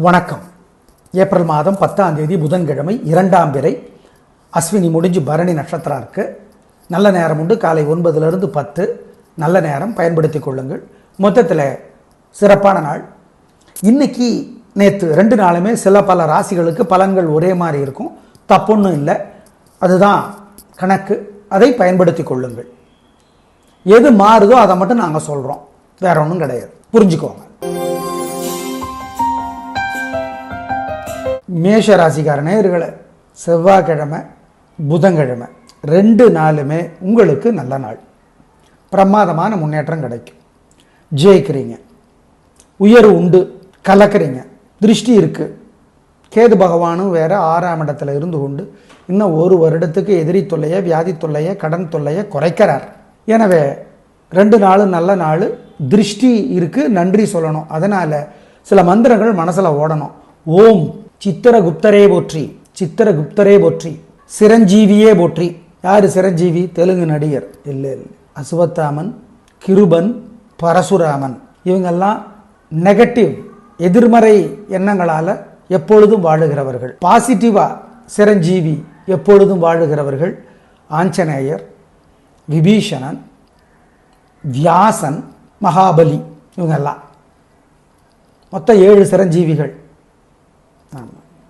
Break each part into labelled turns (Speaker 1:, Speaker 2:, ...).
Speaker 1: வணக்கம். ஏப்ரல் மாதம் 10ஆம் தேதி புதன்கிழமை, 2ஆம் பிறை, அஸ்வினி முடிஞ்சு பரணி நட்சத்திரம் இருக்குது. நல்ல நேரம் உண்டு. காலை 9லிருந்து 10 நல்ல நேரம், பயன்படுத்தி கொள்ளுங்கள். மொத்தத்தில் சிறப்பான நாள். இன்னைக்கு நேற்று 2 நாளுமே சில பல ராசிகளுக்கு பலன்கள் ஒரே மாதிரி இருக்கும். தப்பொன்றும் இல்லை, அதுதான் கணக்கு. அதை பயன்படுத்தி கொள்ளுங்கள். எது மாறுதோ அதை மட்டும் நாங்கள் சொல்கிறோம், வேற ஒன்றும் கிடையாது, புரிஞ்சுக்கோங்க. மேஷ ராசிக்கார நேயர்களே, செவ்வாய்க்கிழமை புதன்கிழமை 2 நாளுமே உங்களுக்கு நல்ல நாள். பிரமாதமான முன்னேற்றம் கிடைக்கும். ஜெயிக்கிறீங்க, உயர்வு உண்டு, கலக்கிறீங்க. திருஷ்டி இருக்குது. கேது பகவானும் வேற 6ஆம் இடத்துல இருந்து கொண்டு இன்னும் 1 வருடத்துக்கு எதிரி தொல்லையை, வியாதி தொல்லையை, கடன் தொல்லையை குறைக்கிறார். எனவே 2 நாளும் நல்ல நாள். திருஷ்டி இருக்குது, நன்றி சொல்லணும். அதனால் சில மந்திரங்கள் மனசில் ஓடணும். ஓம் சித்திரகுப்தரே போற்றி, சித்திரகுப்தரே போற்றி, சிரஞ்சீவியே போற்றி. யார் சிரஞ்சீவி? தெலுங்கு நடிகர். இல்லை, அசுவத்தாமன், கிருபன், பரசுராமன். இவங்கெல்லாம் நெகட்டிவ், எதிர்மறை எண்ணங்களால் எப்பொழுதும் வாழுகிறவர்கள். பாசிட்டிவா சிரஞ்சீவி எப்பொழுதும் வாழுகிறவர்கள் ஆஞ்சநேயர், விபீஷணன், வியாசன், மகாபலி. இவங்கெல்லாம் மொத்தம் 7 சிரஞ்சீவிகள்.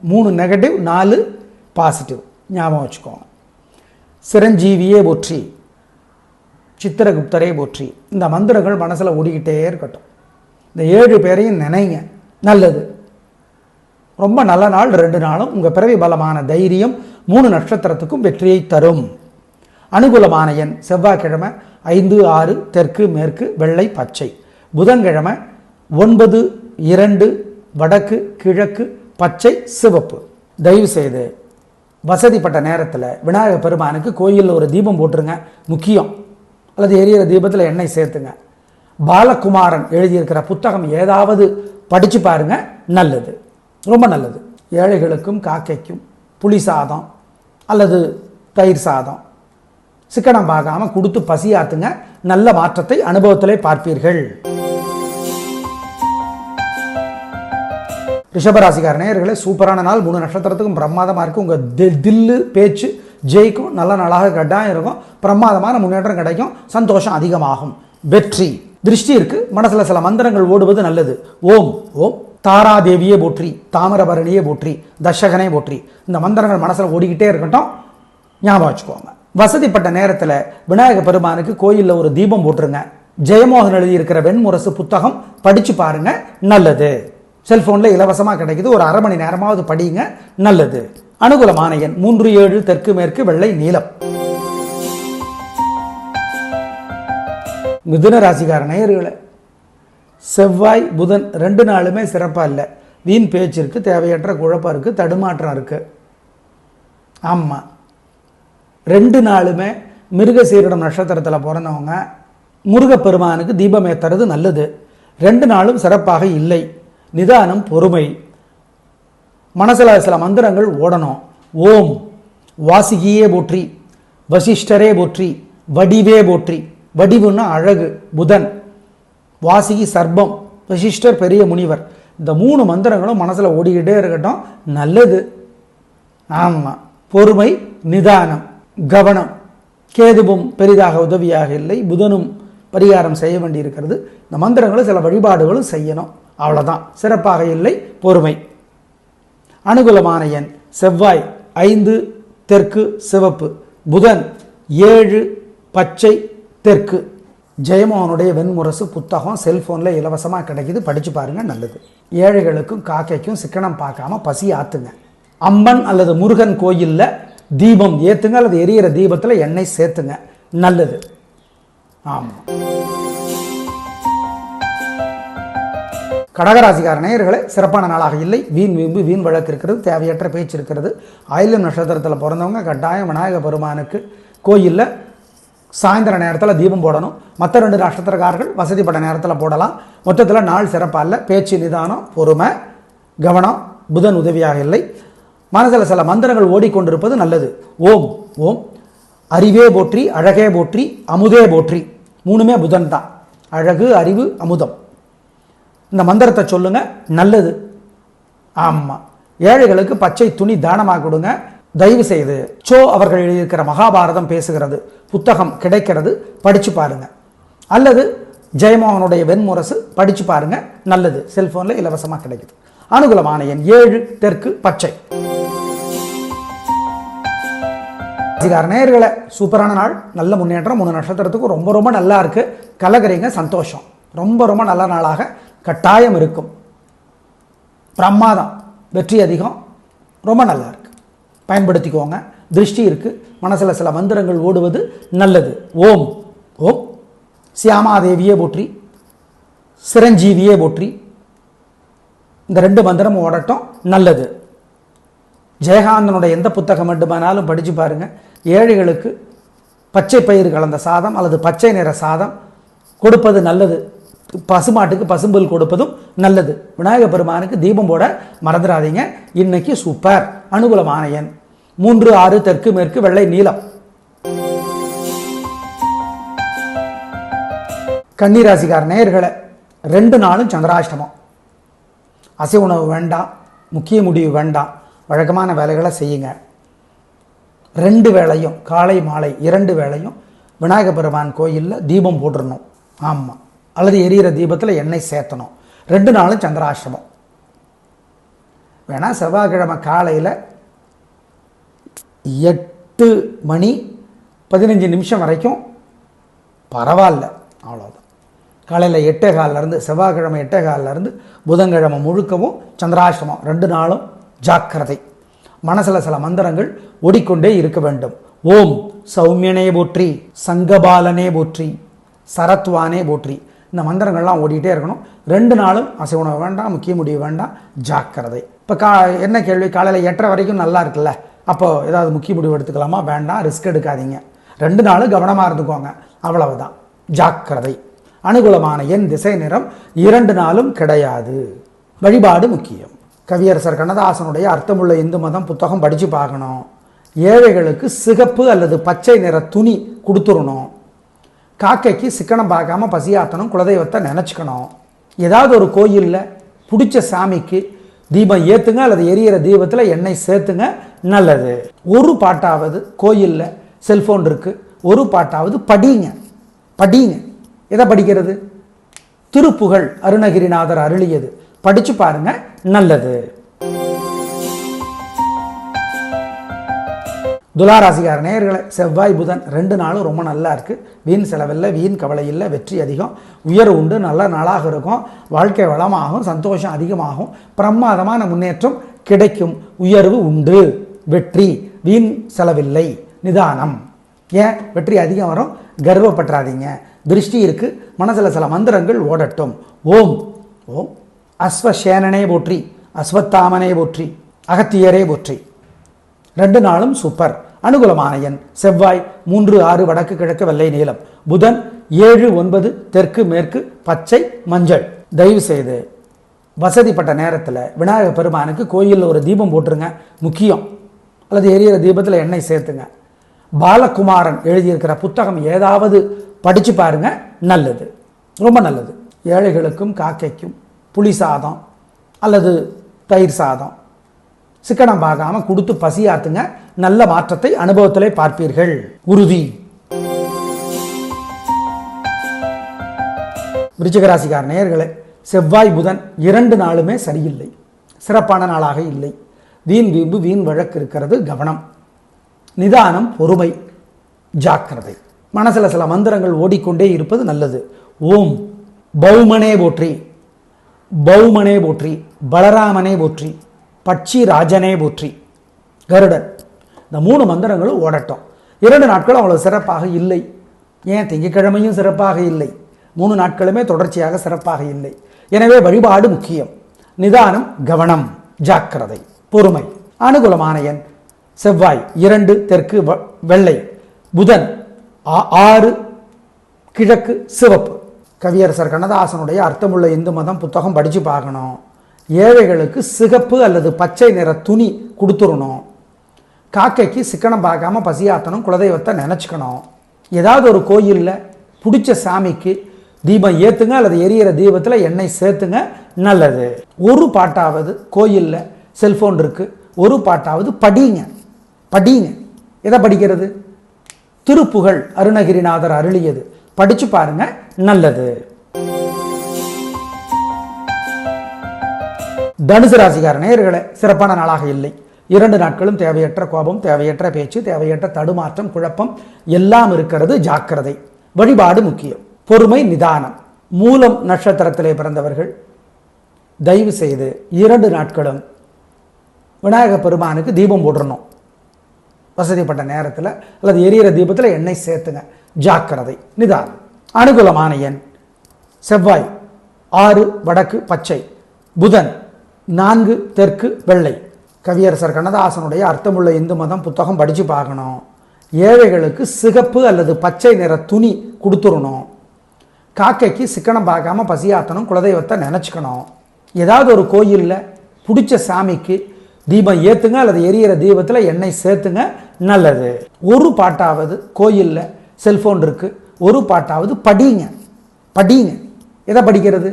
Speaker 1: 3 நெகட்டிவ், 4 பாசிட்டிவ். ஞாபகம் வச்சுக்கோங்க. சிரஞ்சீவியே போற்றி, சித்திரகுப்தரே போற்றி. இந்த மந்திரங்கள் மனசில் ஓடிக்கிட்டே இருக்கட்டும். இந்த 7 பேரையும் நினைங்க. நல்லது. ரொம்ப நல்ல நாள். 2 நாளும் உங்கள் பிறவி பலமான தைரியம் 3 நட்சத்திரத்துக்கும் வெற்றியை தரும். அனுகூலமான எண் செவ்வாய்க்கிழமை 5, 6, தெற்கு, மேற்கு, வெள்ளை, பச்சை. புதன்கிழமை 9, 2, வடக்கு, கிழக்கு, பச்சை, சிவப்பு. தயவு செய்து வசதிப்பட்ட நேரத்தில் விநாயகர் பெருமானுக்கு கோயிலில் ஒரு தீபம் போட்டுருங்க, முக்கியம். அல்லது எரியிற தீபத்தில் எண்ணெய் சேர்த்துங்க. பாலகுமாரன் எழுதியிருக்கிற புத்தகம் ஏதாவது படித்து பாருங்க, நல்லது, ரொம்ப நல்லது. ஏழைகளுக்கும் காக்கைக்கும் புளி சாதம் அல்லது தயிர் சாதம் சிக்கனம் பார்க்காம கொடுத்து பசியாத்துங்க. நல்ல மாற்றத்தை அனுபவத்திலே பார்ப்பீர்கள். ரிஷபராசிக்கார நேயர்களே, சூப்பரான நாள். 3 நட்சத்திரத்துக்கும் பிரமாதமாக இருக்குது. உங்கள் தில்லு பேச்சு ஜெயிக்கும். நல்ல நாளாக கட்டாயம் இருக்கும். பிரமாதமான முன்னேற்றம் கிடைக்கும். சந்தோஷம் அதிகமாகும். வெற்றி. திருஷ்டி இருக்குது. மனசில் சில மந்திரங்கள் ஓடுவது நல்லது. ஓம் ஓம் தாராதேவியே போற்றி, தாமிரபரணியே போற்றி, தர்ஷகனே போற்றி. இந்த மந்திரங்கள் மனசில் ஓடிக்கிட்டே இருக்கட்டும், ஞாபகம் வச்சுக்கோங்க. வசதிப்பட்ட நேரத்தில் விநாயகர் பெருமானுக்கு கோயிலில் ஒரு தீபம் போட்டுருங்க. ஜெயமோகன் எழுதியிருக்கிற வெண்முரசு புத்தகம் படித்து பாருங்க, நல்லது. செல்போனில் இலவசமாக கிடைக்குது. ஒரு அரை மணி நேரமாவது படிங்க, நல்லது. அனுகூலமான எண் 3, 7, தெற்கு, மேற்கு, வெள்ளை, நீலம். மிதுன ராசிக்கார நேயர்களே, செவ்வாய் புதன் 2 நாளுமே சிறப்பாக இல்லை. வீண் பேச்சு இருக்குது, தேவையற்ற குழப்பம் இருக்குது, தடுமாற்றம் இருக்குது. ஆமாம், 2 நாளுமே மிருகசீரிடம் நட்சத்திரத்தில் பிறந்தவங்க முருகப்பெருமானுக்கு தீபம் ஏற்றுறது நல்லது. 2 நாளும் சிறப்பாக இல்லை. நிதானம், பொறுமை. மனசில் சில மந்திரங்கள் ஓடணும். ஓம் வாசிகியே போற்றி, வசிஷ்டரே போற்றி, வடிவே போற்றி. வடிவுன்னா அழகு, புதன். வாசிகி சர்ப்பம், வசிஷ்டர் பெரிய முனிவர். இந்த 3 மந்திரங்களும் மனசில் ஓடிக்கிட்டே இருக்கட்டும், நல்லது. ஆமாம், பொறுமை, நிதானம், கவனம். கேதுவும் பெரிதாக உதவியாக இல்லை. புதனும் பரிகாரம் செய்ய வேண்டியிருக்கிறது. இந்த மந்திரங்களும் சில வழிபாடுகளும் செய்யணும், அவ்வளோதான். சிறப்பாக இல்லை, பொறுமை. அனுகூலமான எண் செவ்வாய் 5, தெற்கு, சிவப்பு. புதன் 7, பச்சை, தெற்கு. ஜெயமோகனுடைய வெண்முரசு புத்தகம் செல்ஃபோனில் இலவசமாக கிடைக்கிது, படித்து பாருங்கள், நல்லது. ஏழைகளுக்கும் காக்கைக்கும் சிக்கனம் பார்க்காம பசி ஆற்றுங்க. அம்மன் அல்லது முருகன் கோயிலில் தீபம் ஏற்றுங்க, அல்லது எரியிற தீபத்தில் எண்ணெய் சேர்த்துங்க, நல்லது. ஆமாம். கடகராசிக்கார நேயர்களே, சிறப்பான நாளாக இல்லை. வீண் வீம்பு, வீண் வழக்கு இருக்கிறது, தேவையற்ற பேச்சு இருக்கிறது. ஆயில்யம் நட்சத்திரத்தில் பிறந்தவங்க கட்டாயம் விநாயகர் பெருமானுக்கு கோயிலில் சாயந்தர நேரத்தில் தீபம் போடணும். மற்ற 2 நட்சத்திரக்காரர்கள் வசதிப்பட்ட நேரத்தில் போடலாம். மொத்தத்தில் நாள் சிறப்பாக இல்லை. பேச்சு, நிதானம், பொறுமை, கவனம். புதன் உதவியாக இல்லை. மனசில் சில மந்திரங்கள் ஓடிக்கொண்டிருப்பது நல்லது. ஓம் ஓம் அறிவே போற்றி, அழகே போற்றி, அமுதே போற்றி. 3மே புதன் தான். அழகு, அறிவு, அமுதம். இந்த மந்திரத்தை சொல்லுங்க, நல்லது. ஆமாம், ஏழைகளுக்கு பச்சை துணி தானமாக கொடுங்க. தயவு செய்து சோ அவர்கள் எழுதியிருக்கிற மகாபாரதம் பேசுகிறது புத்தகம் கிடைக்கிறது, படித்து பாருங்க. அல்லது ஜெயமோகனுடைய வெண்முரசு படித்து பாருங்க, நல்லது. செல்போனில் இலவசமாக கிடைக்குது. அனுகூலமான எண் 7, தெற்கு பச்சை. நேயர்களே, சூப்பரான நாள், நல்ல முன்னேற்றம். 3 நட்சத்திரத்துக்கும் ரொம்ப ரொம்ப நல்லா இருக்கு. கலகரிங்க, சந்தோஷம். ரொம்ப ரொம்ப நல்ல நாளாக கட்டாயம் இருக்கும். பிரமாதம், வெற்றி அதிகம், ரொம்ப நல்லா இருக்கு. பயன்படுத்திக்கோங்க. திருஷ்டி இருக்கு, மனசில் சில மந்திரங்கள் ஓடுவது நல்லது. ஓம் ஓம் சியாமாதேவியே போற்றி, சிரஞ்சீவியே போற்றி, இந்த 2 மந்திரம் ஓடட்டும், நல்லது. ஜெயகாந்தனுடைய எந்த புத்தகம் மட்டுமானாலும் படித்து பாருங்கள். ஏழைகளுக்கு பச்சை பயிர் கலந்த சாதம் அல்லது பச்சை நிற சாதம் கொடுப்பது நல்லது. பசுமாட்டுக்கு பசும்புல் கொடுப்பதும் நல்லது. விநாயகர் பெருமானுக்கு தீபம் போட மறந்துடாதீங்க. இன்னைக்கு சூப்பர். அனுகூலமான எண் 3, 6, தெற்கு மேற்கு, வெள்ளை நீலம். கன்னிராசிக்கார நேயர்களே, 2 நாளும் சந்திராஷ்டமம். அசை உணவு வேண்டாம், முக்கிய முடிவு வேண்டாம், வழக்கமான வேலைகளை செய்யுங்க. 2 வேளையும், காலை மாலை 2 வேளையும் விநாயகர் பெருமான் கோயிலில் தீபம் போட்டுடணும். ஆமாம், அல்லது எரியிற தீபத்தில் எண்ணெய் சேர்த்தணும். 2 நாளும் சந்திராஷ்டமம். வேணா செவ்வாய்க்கிழமை காலையில் 8 மணி 15 நிமிஷம் வரைக்கும் பரவாயில்ல, அவ்வளோதான். காலையில் 8:15 செவ்வாய்க்கிழமை 8:15 புதன்கிழமை முழுக்கவும் சந்திராஷ்டமம். 2 நாளும் ஜாக்கிரதை. மனசில் சில மந்திரங்கள் ஓடிக்கொண்டே இருக்க வேண்டும். ஓம் சௌமியனே போற்றி, சங்கபாலனே போற்றி, சரத்வானே போற்றி. இந்த மந்திரங்கள்லாம் ஓடிக்கிட்டே இருக்கணும். 2 நாளும் அசை உணவு வேண்டாம், முக்கிய முடிவு வேண்டாம், ஜாக்கிரதை. இப்போ என்ன கேள்வி, காலையில் 8:30 வரைக்கும் நல்லா இருக்குல்ல, அப்போ ஏதாவது முக்கிய முடிவு எடுத்துக்கலாமா? வேண்டாம், ரிஸ்க் எடுக்காதீங்க. 2 நாளும் கவனமாக இருந்துக்கோங்க, அவ்வளவுதான். ஜாக்கிரதை. அனுகூலமான எண் திசை நிறம் 2 நாளும் கிடையாது. வழிபாடு முக்கியம். கவியரசர் கண்ணதாசனுடைய அர்த்தமுள்ள இந்து மதம் புத்தகம் படித்து பார்க்கணும். ஏழைகளுக்கு சிகப்பு அல்லது பச்சை நிற துணி கொடுத்துடணும். காக்கைக்கு சிக்கனம் பார்க்காம பசியாத்தணும். குலதெய்வத்தை நினச்சிக்கணும். ஏதாவது ஒரு கோயிலில் பிடிச்ச சாமிக்கு தீபம் ஏற்றுங்க, அல்லது எரியிற தீபத்தில் எண்ணெய் சேர்த்துங்க, நல்லது. ஒரு பாட்டாவது கோயிலில், செல்ஃபோன் இருக்குது, ஒரு பாட்டாவது படிங்க. எதை படிக்கிறது? திருப்புகழ் அருணகிரிநாதர் அருளியது. படிச்சு பாருங்க, நல்லது. துளாராசிக்கார நேயர்களே, செவ்வாய் புதன் 2 நாளும் ரொம்ப நல்லா இருக்கு. வீண் செலவில்லை, வீண் கவலை இல்லை, வெற்றி அதிகம், உயர்வு உண்டு, நல்ல நாளாக இருக்கும். வாழ்க்கை வளமாகும், சந்தோஷம் அதிகமாகும், பிரமாதமான முன்னேற்றம் கிடைக்கும், உயர்வு உண்டு, வெற்றி, வீண் செலவில்லை, நிதானம். ஏன் வெற்றி அதிகம் வரும்? கர்வப்பற்றாதீங்க. திருஷ்டி இருக்கு, மனசில் சில மந்திரங்கள் ஓடட்டும். ஓம் ஓம் அஸ்வசேனனே போற்றி, அஸ்வத்தாமனே போற்றி, அகத்தியரே போற்றி. 2 நாளும் சூப்பர். அனுகூலமான எண் செவ்வாய் 3, 6, வடக்கு கிழக்கு, வெள்ளை நீலம். புதன் 7, 9, தெற்கு மேற்கு, பச்சை மஞ்சள். தயவு செய்து வசதிப்பட்ட நேரத்தில் விநாயகர் பெருமானுக்கு கோயிலில் ஒரு தீபம் போட்டுருங்க, முக்கியம். அல்லது எரியிற தீபத்தில் எண்ணெய் சேர்த்துங்க. பாலகுமாரன் எழுதியிருக்கிற புத்தகம் ஏதாவது படித்து பாருங்க, நல்லது, ரொம்ப நல்லது. ஏழைகளுக்கும் காக்கைக்கும் புளி சாதம் அல்லது தயிர் சாதம் சிக்கனம் பார்க்காம கொடுத்து பசியாத்துங்க, நல்ல மாற்றத்தை அனுபவத்திலே பார்ப்பீர்கள், உறுதி. விருச்சிகராசிக்கார நேயர்களே, செவ்வாய் புதன் 2 நாளுமே சரியில்லை, சிறப்பான நாளாக இல்லை. வீண் வீம்பு, வீண் வழக்கு இருக்கிறது, கவனம், நிதானம், பொறுமை, ஜாக்கிரதை. மனசில் சில மந்திரங்கள் ஓடிக்கொண்டே இருப்பது நல்லது. ஓம் பௌமனே போற்றி, பௌமனே போற்றி, பலராமனே போற்றி, பட்சி ராஜனே போற்றி, கருடன். இந்த 3 மந்திரங்களும் ஓடட்டும். 2 நாட்களும் அவ்வளோ சிறப்பாக இல்லை. ஏன் திங்கட்கிழமையும் சிறப்பாக இல்லை, 3 நாட்களுமே தொடர்ச்சியாக சிறப்பாக இல்லை. எனவே வழிபாடு முக்கியம், நிதானம், கவனம், ஜாக்கிரதை, பொறுமை. அனுகூலமான எண் செவ்வாய் 2, தெற்கு வெள்ளை. புதன் 6, கிழக்கு சிவப்பு. கவியரசர் கண்ணதாசனுடைய அர்த்தமுள்ள இந்து மதம் புத்தகம் படித்து பார்க்கணும். ஏழைகளுக்கு சிகப்பு அல்லது பச்சை நிற துணி கொடுத்துடணும். காக்கைக்கு சிக்கனம் பார்க்காம பசியாத்தணும். குலதெய்வத்தை நினச்சிக்கணும். ஏதாவது ஒரு கோயிலில் பிடிச்ச சாமிக்கு தீபம் ஏற்றுங்க, அல்லது எரியிற தீபத்தில் எண்ணெய் சேர்த்துங்க, நல்லது. ஒரு பாட்டாவது கோயிலில் செல்ஃபோன் இருக்குது, ஒரு பாட்டாவது படிங்க. படிங்க. எதை படிக்கிறது? திருப்புகழ் அருணகிரிநாதர் அருளியது. படிச்சு பாருங்க, நல்லது. தனுசு ராசிக்கார நேயர்களே, சிறப்பான நாளாக இல்லை. 2 நாட்களும் தேவையற்ற கோபம், தேவையற்ற பேச்சு, தேவையற்ற தடுமாற்றம், குழப்பம் எல்லாம் இருக்கிறது. ஜாக்கிரதை. வழிபாடு முக்கியம். பொறுமை, நிதானம். மூலம் நட்சத்திரத்திலே பிறந்தவர்கள் தயவு செய்து 2 நாட்களும் விநாயக பெருமானுக்கு தீபம் போட்டுறணும். வசதிப்பட்ட நேரத்தில் அல்லது எரியிற தீபத்தில் எண்ணெய் சேர்த்துங்க. ஜாக்கிரதை, நிதானம். அனுகூலமான எண் செவ்வாய் 6 வடக்கு பச்சை, புதன் 4 தெற்கு வெள்ளை. கவியரசர் கண்ணதாசனுடைய அர்த்தமுள்ள இந்து மதம் புத்தகம் படித்து பார்க்கணும். ஏழைகளுக்கு சிகப்பு அல்லது பச்சை நிற துணி கொடுத்துடணும். காக்கைக்கு சிக்கனம் பார்க்காம பசியாத்தணும். குலதெய்வத்தை நினச்சிக்கணும். ஏதாவது ஒரு கோயிலில் பிடிச்ச சாமிக்கு தீபம் ஏற்றுங்க அல்லது எரியிற தீபத்தில் எண்ணெய் சேர்த்துங்க. நல்லது. ஒரு பாட்டாவது கோயிலில் செல்ஃபோன் இருக்குது, ஒரு பாட்டாவது படிங்க. படிங்க. எதை படிக்கிறது?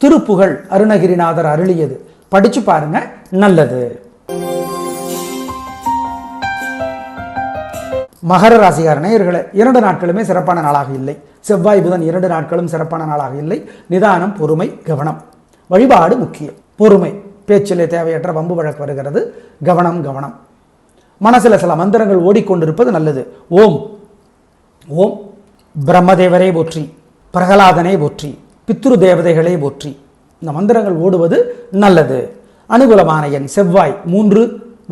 Speaker 1: திருப்புகழ் அருணகிரிநாதர் அருளியது. படிச்சு பாருங்க, நல்லது. மகர ராசிக்கார நேயர்களே, 2 நாட்களுமே சிறப்பான நாளாக இல்லை. செவ்வாய் புதன் 2 நாட்களும் சிறப்பான நாளாக இல்லை. நிதானம், பொறுமை, கவனம். வழிபாடு முக்கியம். பொறுமை. பேச்சிலே தேவையற்ற வம்பு வழக்கு வருகிறது. கவனம் கவனம். மனசில் சில மந்திரங்கள் ஓடிக்கொண்டிருப்பது நல்லது. ஓம் ஓம் பிரம்மதேவரே போற்றி, பிரகலாதனே போற்றி, பித்ரு தேவதைகளே போற்றி. இந்த மந்திரங்கள் ஓடுவது நல்லது. அனுகூலமான எண் செவ்வாய் 3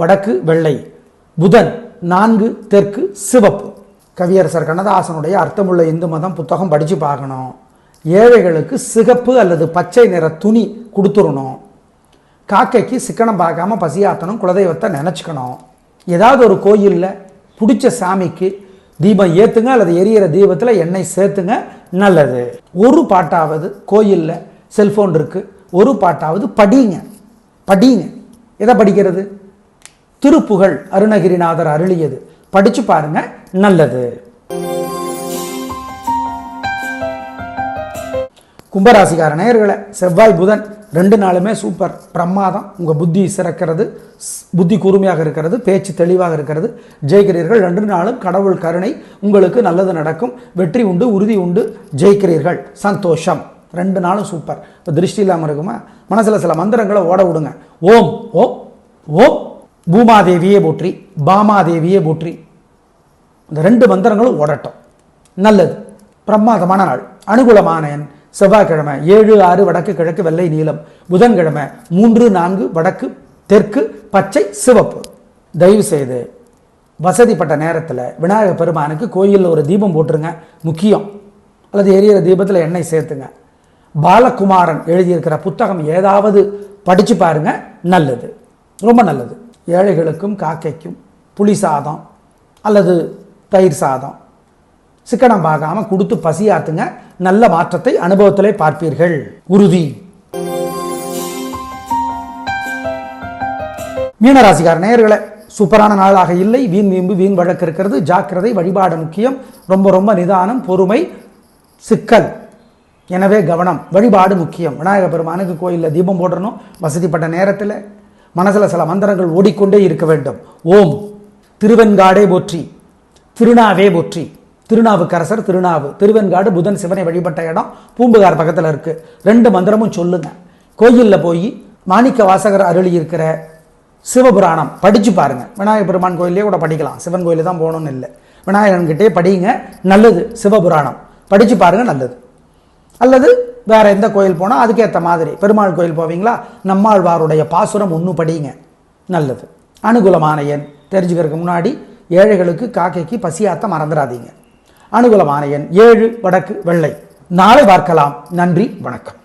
Speaker 1: வடக்கு வெள்ளை, புதன் 4 தெற்கு சிவப்பு. கவியரசர் கண்ணதாசனுடைய அர்த்தமுள்ள இந்து மதம் புத்தகம் படித்து பார்க்கணும். ஏழைகளுக்கு சிகப்பு அல்லது பச்சை நிற துணி கொடுத்துடணும். காக்கைக்கு சிக்கனம் பார்க்காம பசியாத்தணும். குலதெய்வத்தை நினச்சிக்கணும். ஏதாவது ஒரு கோயிலில் பிடிச்ச சாமிக்கு தீபம் ஏற்றுங்க அல்லது எரியிற தீபத்தில் எண்ணெய் சேர்த்துங்க. நல்லது. ஒரு பாட்டாவது கோயிலில் செல்ஃபோன் இருக்குது, ஒரு பாட்டாவது படிங்க. படிங்க. எதை படிக்கிறது? திருப்புகழ் அருணகிரிநாதர் அருளியது. படிச்சு பாருங்க, நல்லது. கும்பராசிக்கார நேயர்களே, செவ்வாய் புதன் 2 நாளுமே சூப்பர், பிரமாதம். உங்கள் புத்தி சிறக்கிறது, புத்தி கூர்மையாக இருக்கிறது, பேச்சு தெளிவாக இருக்கிறது. ஜெயிக்கிறீர்கள். 2 நாளும் கடவுள் கருணை, உங்களுக்கு நல்லது நடக்கும். வெற்றி உண்டு, உறுதி உண்டு, ஜெயிக்கிறீர்கள். சந்தோஷம். 2 நாளும் சூப்பர். இப்போ திருஷ்டி இல்லாமல் இருக்குமா? மனசில் சில மந்திரங்களை ஓட விடுங்க. ஓம் ஓம் ஓம் பூமாதேவியே போற்றி, பாமாதேவியே போற்றி. இந்த 2 மந்திரங்களும் ஓடட்டும். நல்லது. பிரமாதமான நாள். அனுகூலமான எண் செவ்வாய்க்கிழமை 7 6 வடக்கு கிழக்கு வெள்ளை நீலம், புதன்கிழமை 3 4 வடக்கு தெற்கு பச்சை சிவப்பு. தயவு செய்து வசதிப்பட்ட நேரத்தில் விநாயக பெருமானுக்கு கோயிலில் ஒரு தீபம் போட்டுருங்க. முக்கியம். அல்லது எரியிற தீபத்தில் எண்ணெய் சேர்த்துங்க. பாலகுமாரன் எழுதியிருக்கிற புத்தகம் ஏதாவது படித்து பாருங்க, நல்லது. ரொம்ப நல்லது. ஏழைகளுக்கும் காக்கைக்கும் புளி சாதம் அல்லது தயிர் சாதம் சிக்கனம் பார்க்காம கொடுத்து பசியாத்துங்க. நல்ல மாற்றத்தை அனுபவத்திலே பார்ப்பீர்கள். உறுதி. மீனராசிக்கார நேயர்களே, சூப்பரான நாளாக இல்லை. வீண் வீம்பு வீண் வழக்கு இருக்கிறது. ஜாக்கிரதை. வழிபாடு முக்கியம். ரொம்ப ரொம்ப நிதானம், பொறுமை, சிக்கல். எனவே கவனம். வழிபாடு முக்கியம். விநாயக பெருமானுக்கு கோயிலில் தீபம் போடணும். வசதிப்பட்ட நேரத்தில் மனசில் சில மந்திரங்கள் ஓடிக்கொண்டே இருக்க வேண்டும். ஓம் திருவெண்காடே போற்றி, திருநாவே போற்றி. திருநாவுக்கரசர் திருநாவு. திருவெண்காடு புதன் சிவனை வழிபட்ட இடம். பூம்புகார் பக்கத்தில் இருக்குது. 2 மந்திரமும் சொல்லுங்க. கோயிலில் போய் மாணிக்க வாசகர் அருளி இருக்கிற சிவபுராணம் படித்து பாருங்கள். விநாயகர் பெருமான் கோயிலே கூட படிக்கலாம். சிவன் கோயிலே தான் போகணும்னு இல்லை. விநாயகன்கிட்டே படிங்க, நல்லது. சிவபுராணம் படித்து பாருங்கள், நல்லது. அல்லது வேறு எந்த கோயில் போனால் அதுக்கேற்ற மாதிரி பெருமாள் கோயில் போவீங்களா, நம்மாழ்வாருடைய பாசுரம் 1 படிங்க, நல்லது. அனுகூலமான எண் தெரிஞ்சுக்கிறதுக்கு முன்னாடி ஏழைகளுக்கு காக்கைக்கு பசியாத்த மறந்துடாதீங்க. அனுகூலமான எண் 7 வடக்கு வெள்ளை. நாளை பார்க்கலாம். நன்றி, வணக்கம்.